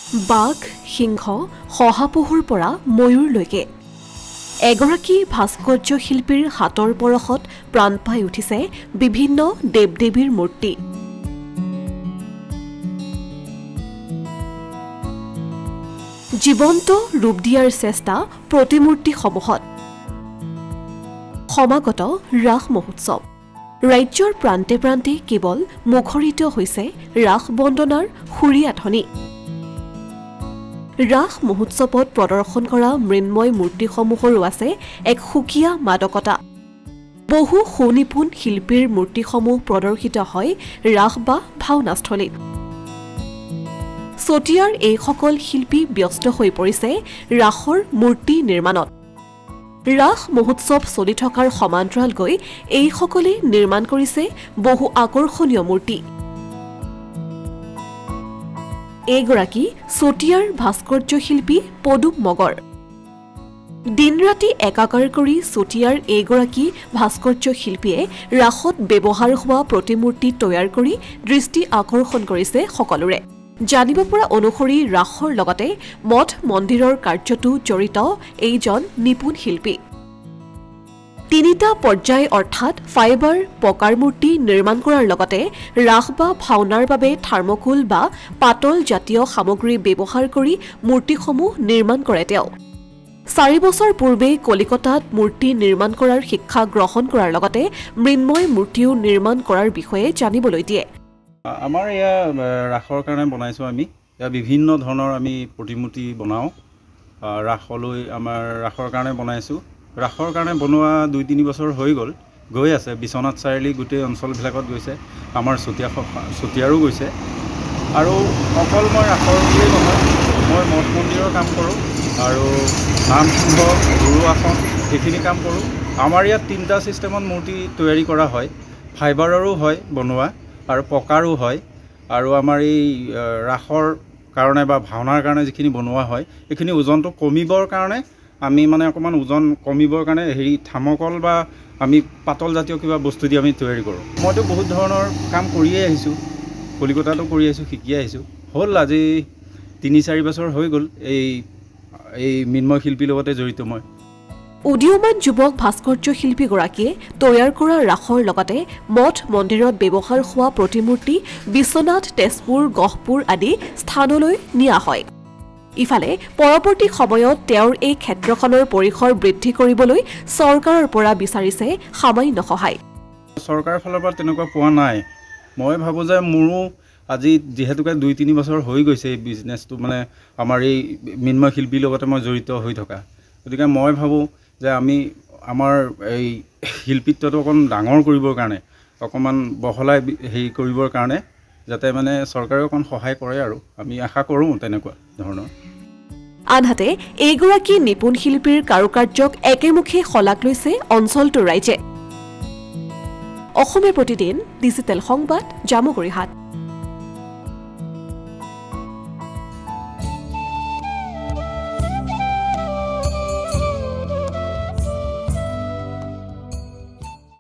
বাঘ, সিংহ, শহাপহুৰ পৰা ময়ূৰলৈকে এগৰাকী ভাস্কৰ্য শিল্পীৰ হাতৰ পৰশত প্ৰাণ পাই উঠিছে বিভিন্ন দেৱ-দেৱীৰ মূৰ্তি। জীৱন্ত ৰূপ দিয়াৰ চেষ্টা প্ৰতিমূৰ্তিসমূহত। সমাগত ৰাস মহোৎসৱ। ৰাজ্যৰ প্ৰান্তে প্ৰান্তে কেৱল মুখৰিত হৈছে ৰাস বন্দনাৰ সুৰিয়াঠনি। ৰাস মহোৎসৱত প্ৰদৰ্শন কৰা মৃন্ময় মূৰ্তিসমূহৰো আছে এক সুকীয়া মাদকতা। বহু সুনিপুণ শিল্পীৰ মূৰ্তিসমূহ প্ৰদৰ্শিত হয় ৰাস বা ভাওনাস্থলীত। চতিয়াৰ এইসকল শিল্পী ব্যস্ত হৈ পৰিছে ৰাসৰ মূৰ্তি নিৰ্মাণত। ৰাস মহোৎসৱ চলি থকাৰ সমান্তৰালকৈ এইসকলে নিৰ্মাণ কৰিছে বহু আকৰ্ষণীয় মূৰ্তি। এইগৰাকী চতিয়াৰ ভাস্কৰ্য শিল্পী পদুম মগৰ। দিন ৰাতি একাকাৰ কৰি চতিয়াৰ এইগৰাকী ভাস্কৰ্য শিল্পীয়ে ৰাসত ব্যৱহাৰ হোৱা প্ৰতিমূৰ্তি তৈয়াৰ কৰি দৃষ্টি আকৰ্ষণ কৰিছে সকলোৰে। জানিব পৰা অনুসৰি ৰাসৰ লগতে মঠ মন্দিৰৰ কাৰ্যতো জড়িত এইজন নিপুণ শিল্পী। তিনিটা পৰ্যায় অৰ্থাৎ ফাইবাৰ পকাৰ মূৰ্তি নিৰ্মাণ কৰাৰ লগতে ৰাস বা ভাওনাৰ বাবে থাৰ্মকোল বা পাতল জাতীয় সামগ্ৰী ব্যৱহাৰ কৰি মূৰ্তিসমূহ নিৰ্মাণ কৰে তেওঁ। 4 বছৰ পূৰ্বে কলিকতাত মূৰ্তি নিৰ্মাণ কৰাৰ শিক্ষা গ্ৰহণ কৰাৰ লগতে মৃন্ময় মূৰ্তিও নিৰ্মাণ কৰাৰ বিষয়ে জানিবলৈ দিয়ে। আমাৰ এয়া ৰাসৰ কাৰণে বনাইছোঁ আমি। এয়া বিভিন্ন ধৰণৰ আমি প্ৰতিমূৰ্তি বনাওঁ। ৰাসলৈ আমাৰ ৰাসৰ কাৰণে বনাইছোঁ। ৰাসৰ কাৰণে বনোৱা 2-3 বছৰ হৈ গৈ আছে। বিশ্বনাথ চাৰিআলি গোটেই অঞ্চলবিলাকত গৈছে, আমাৰ চতিয়াৰো গৈছে। আৰু অকল মই ৰাসৰ বুলিয়েই নহয়, মই মঠ মন্দিৰৰ কাম কৰোঁ আৰু নাম সিংহ, গুৰু আসন সেইখিনি কাম কৰোঁ। আমাৰ ইয়াত 3টা ছিষ্টেমত মূৰ্তি তৈয়াৰী কৰা হয়। ফাইবাৰৰো হয় বনোৱা আৰু পকাৰো হয়। আৰু আমাৰ এই ৰাসৰ কাৰণে বা ভাওনাৰ কাৰণে যিখিনি বনোৱা হয় এইখিনি ওজনটো কমিবৰ কাৰণে আমি মানে অকণমান ওজন কমিবৰ কাৰণে থাৰ্মকল বা আমি পাতল জাতীয় কিবা বস্তু দি আমি তৈয়াৰী কৰোঁ। মইতো বহুত ধৰণৰ কাম কৰিয়ে আহিছোঁ, কলিকতাতো কৰি আহিছোঁ, শিকি আহিছোঁ। হ'ল আজি 3-4 বছৰ হৈ গ'ল এই মৃন্ময় শিল্পীৰ লগতে জড়িত মই। উদীয়মান যুৱক ভাস্কৰ্য শিল্পীগৰাকীয়ে তৈয়াৰ কৰা ৰাসৰ লগতে মঠ মন্দিৰত ব্যৱহাৰ হোৱা প্ৰতিমূৰ্তি বিশ্বনাথ, তেজপুৰ, গহপুৰ আদি স্থানলৈ নিয়া হয়। ইফালে পৰৱৰ্তী সময়ত তেওঁৰ এই ক্ষেত্ৰখনৰ পৰিসৰ বৃদ্ধি কৰিবলৈ চৰকাৰৰ পৰা বিচাৰিছে সামান্য সহায়। চৰকাৰৰ ফালৰ পৰা তেনেকুৱা পোৱা নাই। মই ভাবোঁ যে মোৰো আজি যিহেতুকে 2-3 বছৰ হৈ গৈছে এই বিজনেছটো, মানে আমাৰ এই মৃন্ময় শিল্পীৰ লগতে মই জড়িত হৈ থকা। গতিকে মই ভাবোঁ যে আমি আমাৰ এই শিল্পীত্বটো অকণ ডাঙৰ কৰিবৰ কাৰণে, অকণমান বহলাই কৰিবৰ কাৰণে যাতে মানে চৰকাৰে অকণ সহায় কৰে আৰু আমি আশা কৰোঁ তেনেকুৱা ধৰণৰ। আনহাতে এইগৰাকী নিপুণ শিল্পীৰ কাৰুকাৰ্যক একেমুখে শলাগ লৈছে অঞ্চলটোৰ ৰাইজে। অসমীয়া প্ৰতিদিন ডিজিটেল সংবাদ, জামুগুৰিহাট।